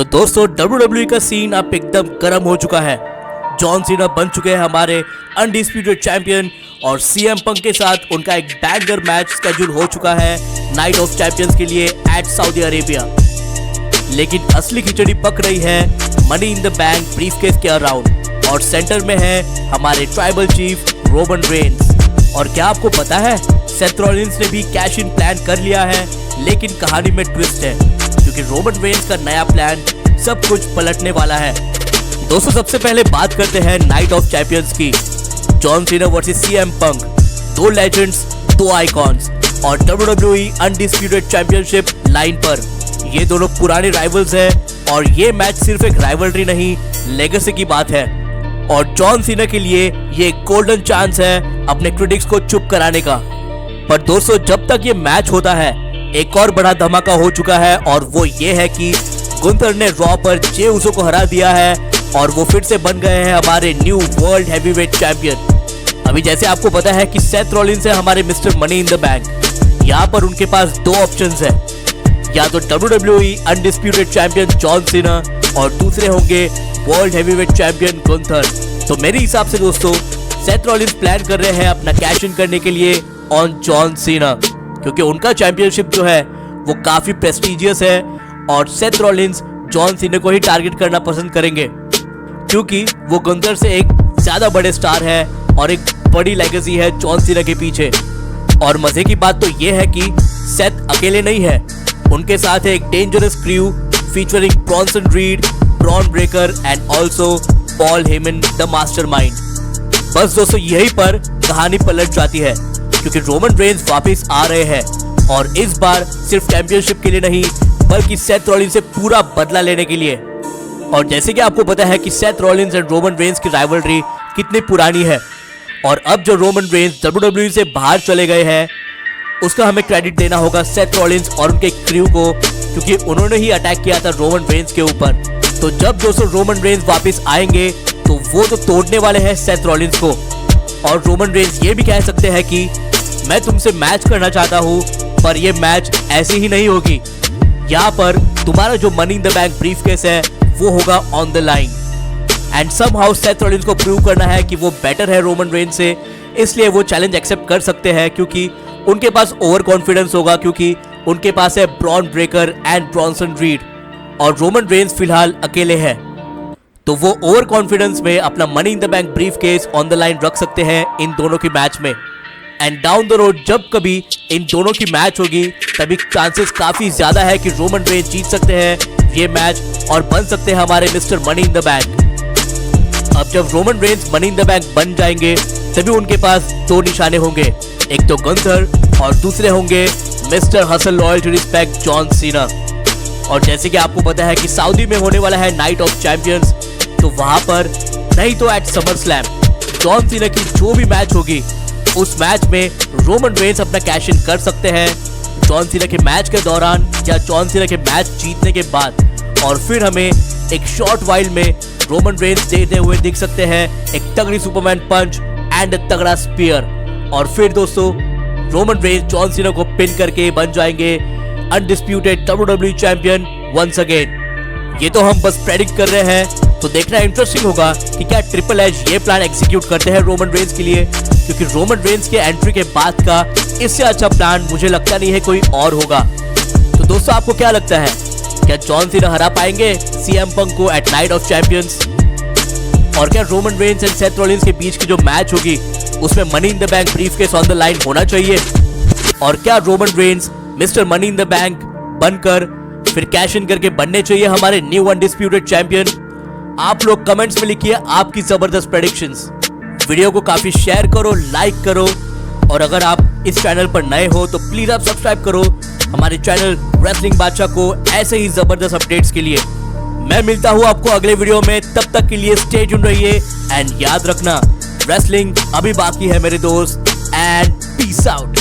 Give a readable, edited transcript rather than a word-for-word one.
तो दोस्तों WWE का सीन अब एकदम गर्म हो चुका है। जॉन सीना बन चुके हैं हमारे अनडिस्प्यूटेड चैंपियन और सीएम पंक के साथ उनका एक बैंगर मैच स्केड्यूल हो चुका है नाइट ऑफ चैंपियंस के लिए एट सऊदी अरेबिया। लेकिन असली खिचड़ी पक रही है money in the bank briefcase के अराउंड और सेंटर में है हमारे ट्राइबल चीफ रोमन रेंस। और क्या आपको पता है सेथ रॉलिंस ने भी कैश इन प्लान कर लिया है, लेकिन कहानी में ट्विस्ट है क्योंकि रोमन रेंस का नया प्लान सब कुछ पलटने वाला है। दोस्तों सबसे पहले बात करते हैं नाइट ऑफ चैंपियंस की। John Cena versus CM Punk, दो लेजेंड्स, दो आइकॉन्स और WWE अनडिस्प्यूटेड चैंपियनशिप लाइन पर। ये दोनों पुराने राइवल्स हैं और ये मैच सिर्फ एक राइवलरी नहीं, लेगेसी की बात है। और जॉन सीना के लिए ये एक गोल्डन चांस है अपने क्रिटिक्स को चुप कराने का। पर दोस्तों जब तक ये मैच होता है एक और बड़ा धमाका हो चुका है और वो ये है कि गुंथर ने रॉ पर जे उसो को हरा दिया है और वो फिर से बन गए हैं हमारे न्यू वर्ल्ड हैवीवेट चैंपियन। अभी जैसे आपको पता है कि सेथ रॉलिंस है हमारे mister money in the bank. यहाँ पर उनके पास दो ऑप्शंस है, या तो WWE undisputed champion John Cena और दूसरे होंगे वर्ल्ड हैवीवेट चैंपियन गुंथर। तो मेरे हिसाब से दोस्तों सेथ रॉलिंस प्लान कर रहे हैं अपना कैश इन करने के लिए ऑन जॉन सीना, क्योंकि उनका चैंपियनशिप जो है वो काफी प्रेस्टिजियस है और सेथ रॉलिंस जॉन सीना को ही टारगेट करना पसंद करेंगे क्योंकि वो गुंथर से एक ज्यादा बड़े स्टार है और एक बड़ी लेगेसी है जॉन सीना के पीछे। और मजे की बात तो ये है कि सेथ अकेले नहीं है, उनके साथ है एक dangerous crew featuring Bronson read, Bron Breakker and also Paul Heyman the mastermind. बस दोस्तों यहीं पर कहानी पलट जाती है क्योंकि रोमन रेंस वापस आ रहे हैं और इस बार सिर्फ चैंपियनशिप के लिए नहीं बल्कि सेथ रॉलिंस से पूरा बदला लेने के लिए। और जैसे कि आपको पता है कि Seth Rollins and Roman Reigns की राइवलरी कितनी पुरानी है और अब जो रोमन रेंस WWE से बाहर चले गए हैं उसका हमें क्रेडिट देना होगा सेथ रॉलिंस और उनके क्रू को, क्योंकि उन्होंने ही अटैक किया था रोमन रेंस के ऊपर। तो जब दोस्तों रोमन रेंस वापस आएंगे तो वो तो तोड़ने वाले हैं सेथ रॉलिंस को। और रोमन रेंस ये भी कह सकते हैं कि मैं तुमसे मैच करना चाहता हूँ पर ये मैच ऐसी ही नहीं होगी, यहाँ पर तुम्हारा जो money in the bank briefcase है वो होगा on the line. And somehow Seth Rollins को प्रूव करना है कि वो बेटर है रोमन रेंस से, इसलिए वो चैलेंज एक्सेप्ट कर सकते हैं क्योंकि उनके पास ओवर कॉन्फिडेंस होगा, क्योंकि उनके पास है Bron Breakker and Bronson read और रोमन रेंस फिलहाल अकेले हैं। तो वो ओवर कॉन्फिडेंस में अपना money in the bank briefcase on the line रख सकते हैं इन दोनों की मैच में। एंड डाउन द रोड जब कभी इन दोनों की मैच होगी तभी चांसेस काफी ज्यादा है कि रोमन रेंस जीत सकते हैं ये मैच और बन सकते हैं हमारे mister money in the bank. अब जब Roman Reigns money in the bank बन जाएंगे तभी उनके पास दो निशाने होंगे, एक तो गुंथर और दूसरे होंगे mister hustle loyalty respect John Cena. और जैसे कि आपको पता है कि सऊदी में होने वाला है नाइट ऑफ चैंपियंस, तो वहां पर नहीं तो eight summer slam John Cena की जो भी मैच होगी उस मैच में रोमन रेंस अपना कैश इन कर सकते हैं जॉन सीना के मैच के दौरान या जॉन सीना के मैच जीतने के बाद। और फिर हमें एक शॉर्ट वाइल में रोमन रेंस देते हुए दिख सकते हैं एक तगड़ी सुपरमैन पंच एंड तगड़ा स्पीयर। और फिर दोस्तों रोमन रेंस जॉन सीना को पिन करके बन जाएंगे undisputed WWE champion once again. ये तो हम बस प्रेडिक्ट कर रहे हैं, तो देखना इंटरेस्टिंग होगा कि क्या ट्रिपल एच ये प्लान एग्जीक्यूट करते हैं रोमन रेंस के लिए, क्योंकि रोमन रेंस के एंट्री के बाद का इससे अच्छा प्लान मुझे लगता नहीं है कोई और होगा। तो दोस्तों आपको क्या लगता है, क्या जॉन सीना हरा पाएंगे सीएम पंक को एट नाइट ऑफ चैंपियंस? और क्या Roman Reigns and Seth Rollins के बीच की जो मैच होगी उसमें money in the bank briefcase on the line होना चाहिए? और क्या Roman Reigns mister money in the bank बनकर फिर कैश इन करके बनने चाहिए हमारे न्यू अनडिस्प्यूटेड चैंपियन? आप लोग कमेंट्स में लिखिए आपकी जबरदस्त प्रेडिक्शंस। वीडियो को काफी शेयर करो, लाइक करो और अगर आप इस चैनल पर नए हो तो प्लीज आप सब्सक्राइब करो हमारे चैनल रेसलिंग बादशाह को ऐसे ही जबरदस्त अपडेट्स के लिए। मैं मिलता हूँ आपको अगले वीडियो में, तब तक के लिए स्टे ट्यून्ड रहिए एंड याद रखना रेसलिंग अभी बाकी है मेरे दोस्त। And peace out.